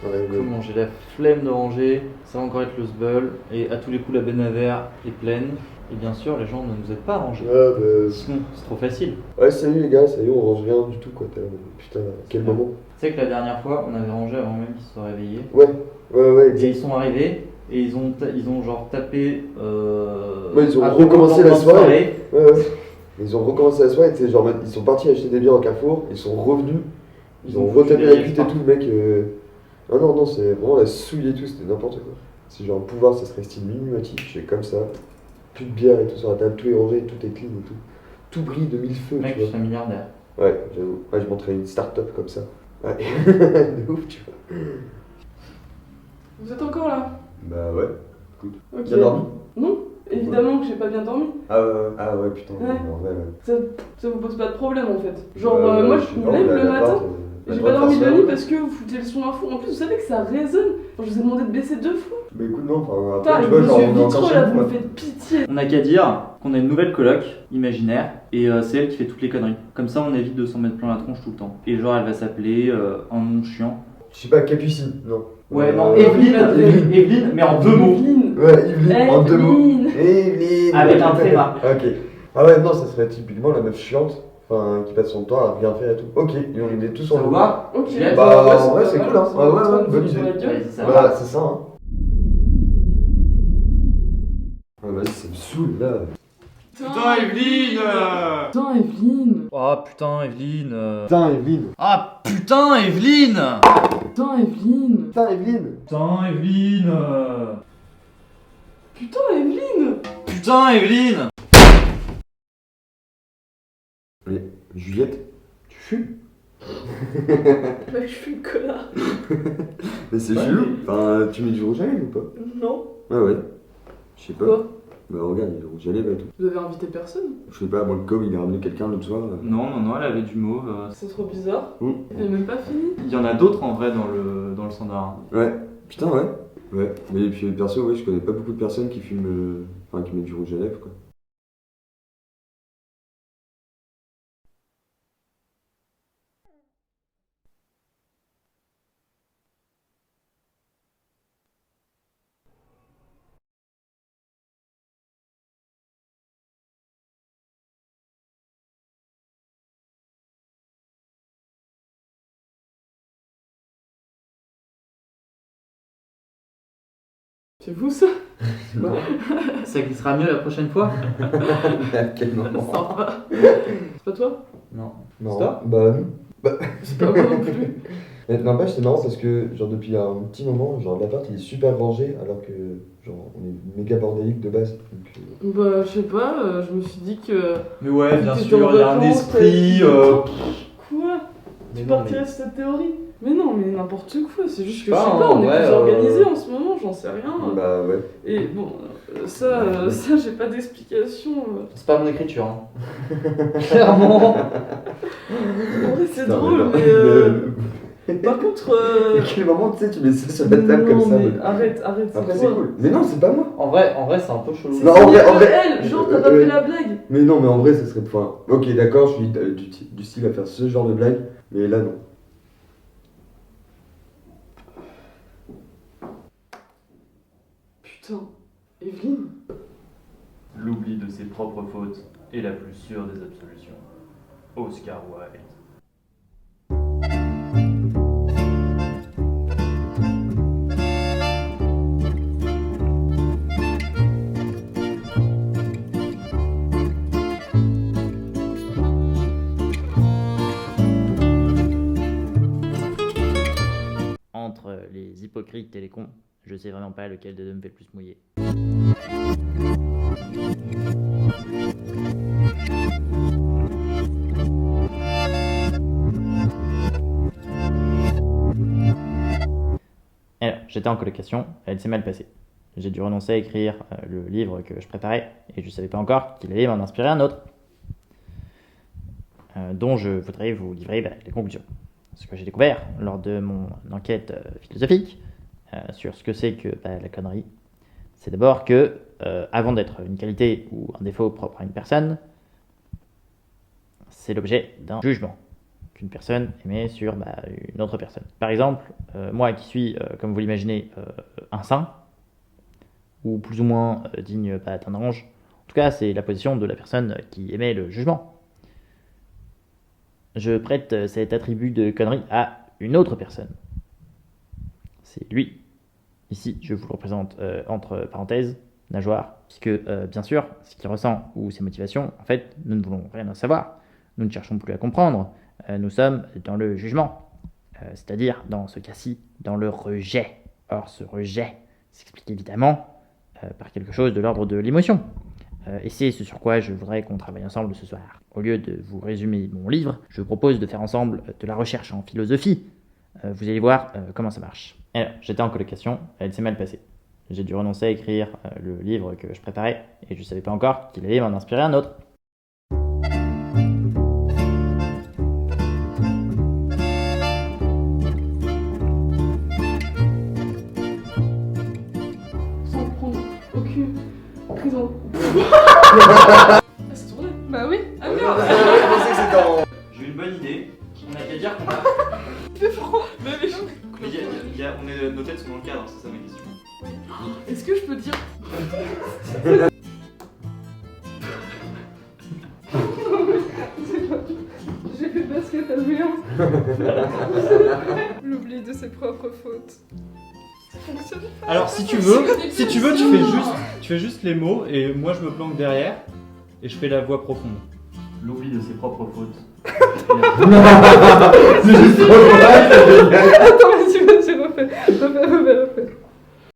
Ouais, Comment j'ai la flemme de ranger, ça va encore être le sbeul, et à tous les coups la benne à verre est pleine, et bien sûr les gens ne nous aident pas à ranger. Sinon, c'est trop facile. Ouais, salut les gars, salut, on range rien du tout quoi. Putain, quel moment. Tu sais que la dernière fois, on avait rangé avant même qu'ils se soient réveillés. Ouais, Et exact. ils sont arrivés et ils ont genre tapé. Ouais, ils ont un recommencé peu la en soirée. Ouais. Ils ont recommencé la soirée, tu sais, genre ils sont partis acheter des bières au Carrefour, ils sont revenus, ils ont foutu retapé des la rires cuite et tout, le mec. Ah non, c'est vraiment la souille et tout, c'était n'importe quoi. Si j'ai un pouvoir, ça serait style Mimimati, je fais comme ça, plus de bière et tout sur la table, tout est rangé, tout est clean et tout. Tout brille de mille feux, Mec, tu je vois. serais milliardaire. Ouais, j'avoue. Ouais, je monterais une start-up comme ça. Ouais, de ouf, tu vois. Vous êtes encore là? Bah ouais, écoute. Ok. Bien dormi? Non, évidemment que j'ai pas bien dormi. Ah ouais, putain, Ouais. ouais. Ça vous pose pas de problème en fait. Genre, Ouais, moi je je sais me pas, lève on a le l'appart, matin on a et j'ai le pas droit de dormi de faire la ça, nuit ouais. parce que vous foutez le son à fond. En plus, vous savez que ça résonne. Enfin, je vous ai demandé de baisser 2 fois. Bah écoute, non, enfin, Putain, après, tu avec vois, vos genre, yeux on est encore vitreux chez là, nous, vous me quoi. faites pitié. On n'a qu'à dire qu'on a une nouvelle coloc imaginaire et c'est elle qui fait toutes les conneries. Comme ça, on évite de s'en mettre plein la tronche tout le temps. Et genre, elle va s'appeler un nom chiant. Je sais pas, Capucine, non. Ouais, non, Evelyne. Evelyne, mais en 2 mots. Evelyne. Ouais, Yveline, en 2 mots. Evelyne. Evelyne. Avec un tréma. Ok. Ah ouais, non, ça serait typiquement la meuf chiante, enfin, qui passe son temps à rien faire et tout. Ok, et on est tous en Ça vous logo. va? Ok. Juliette Bah, ouais, en vrai, pas c'est mal, cool, hein. ça va Ouais, être ouais, un bonne peu sur idée. la gueule. Ouais, ça Voilà, va. c'est ça, hein. Ouais, vas-y, ça me saoule, là. Putain, Evelyne Putain, Evelyne. Oh putain, Evelyne Putain, Evelyne. Ah putain, Evelyne Putain, Evelyne. Putain, Evelyne. Putain, Evelyne Putain, Evelyne. Putain, Evelyne Mais, Juliette, tu fumes? Bah, je suis une connard. Mais c'est Ouais, chelou. Enfin, tu mets du rouge à lèvres ou pas? Non. Ouais. Je sais pas. Quoi? Bah, regarde, il y a du rouge à lèvres et tout. Vous avez invité personne? Je sais pas, moi, le com, il a ramené quelqu'un l'autre soir. Non, elle avait du mauve. C'est trop bizarre. Mm. Elle est même pas finie. Il y en a d'autres en vrai dans le standard. Ouais, putain, ouais. Ouais, mais puis perso, ouais, je connais pas beaucoup de personnes qui fument. Enfin, qui mettent du rouge à lèvres, quoi. C'est vous ça? Ça glissera mieux la prochaine fois? Mais à quel moment? Sympa. C'est pas toi? Non. Non. C'est toi? Bah, non. C'est pas moi non plus. Mais n'empêche, c'est marrant parce que, genre, depuis un petit moment, genre, l'appart il est super rangé alors que, genre, on est méga bordélique de base. Donc, Bah, je sais pas, je me suis dit que. Mais ouais, bien T'étais sûr, en il y a un vacances, esprit. Quoi? Mais Tu non, partirais sur cette théorie? Mais non, mais n'importe quoi, c'est juste que je Je sais sais pas, pas, en on est vrai, plus organisé en ce moment, j'en sais rien. Bah, ouais. Et bon, ça, j'ai pas d'explication. C'est pas mon écriture. Hein. Clairement. En vrai, c'est Putain, drôle, mais. Par contre. À quel moment, tu sais, tu mets ça sur la table comme non, ça? mais arrête, c'est Après, toi. c'est cool. Mais non, c'est pas moi. En vrai, c'est un peu chelou. C'est Non, signé en vrai- elle, genre t'as pas fait la blague. Mais non, mais en vrai, ça serait. Enfin, ok, d'accord, je suis du style à faire ce genre de blague, mais là, non. Putain, Evelyne. L'oubli de ses propres fautes est la plus sûre des absolutions. Oscar Wilde. Entre les hypocrites et les cons, je sais vraiment pas lequel de deux me fait le plus mouiller. Alors, j'étais en colocation, elle s'est mal passée. J'ai dû renoncer à écrire le livre que je préparais, et je savais pas encore qu'il allait m'en inspirer un autre, dont je voudrais vous livrer les conclusions. Ce que j'ai découvert lors de mon enquête philosophique sur ce que c'est que la connerie, c'est d'abord que, avant d'être une qualité ou un défaut propre à une personne, c'est l'objet d'un jugement qu'une personne émet sur une autre personne. Par exemple, moi qui suis, comme vous l'imaginez, un saint, ou plus ou moins digne d'un ange, en tout cas c'est la position de la personne qui émet le jugement. Je prête cet attribut de connerie à une autre personne. C'est lui. Ici, je vous le représente entre parenthèses, nageoire, puisque bien sûr, ce qu'il ressent ou ses motivations, en fait, nous ne voulons rien en savoir. Nous ne cherchons plus à comprendre. Nous sommes dans le jugement, c'est-à-dire, dans ce cas-ci, dans le rejet. Or, ce rejet s'explique évidemment par quelque chose de l'ordre de l'émotion. Et c'est ce sur quoi je voudrais qu'on travaille ensemble ce soir. Au lieu de vous résumer mon livre, je vous propose de faire ensemble de la recherche en philosophie. Vous allez voir comment ça marche. Alors, j'étais en colocation, elle s'est mal passée. J'ai dû renoncer à écrire le livre que je préparais, et je ne savais pas encore qu'il allait m'en inspirer un autre. Sans prendre aucune prise en... Ah, c'est tourné. Bah oui. Ah merde. Je pensais que c'était en... J'ai une bonne idée. On a qu'à dire qu'on va. Il fait froid. Mais nos têtes sont dans le cadre, c'est ça ma question. est-ce que je peux dire... J'ai fait basket à Lyon. L'oubli de ses propres fautes. Ça fonctionne pas. Alors si tu veux, tu fais juste les mots et moi je me planque derrière et je fais la voix profonde. L'oubli de ses propres fautes. C'est juste trop dommage, c'est génial. Attends, vas-y, refais.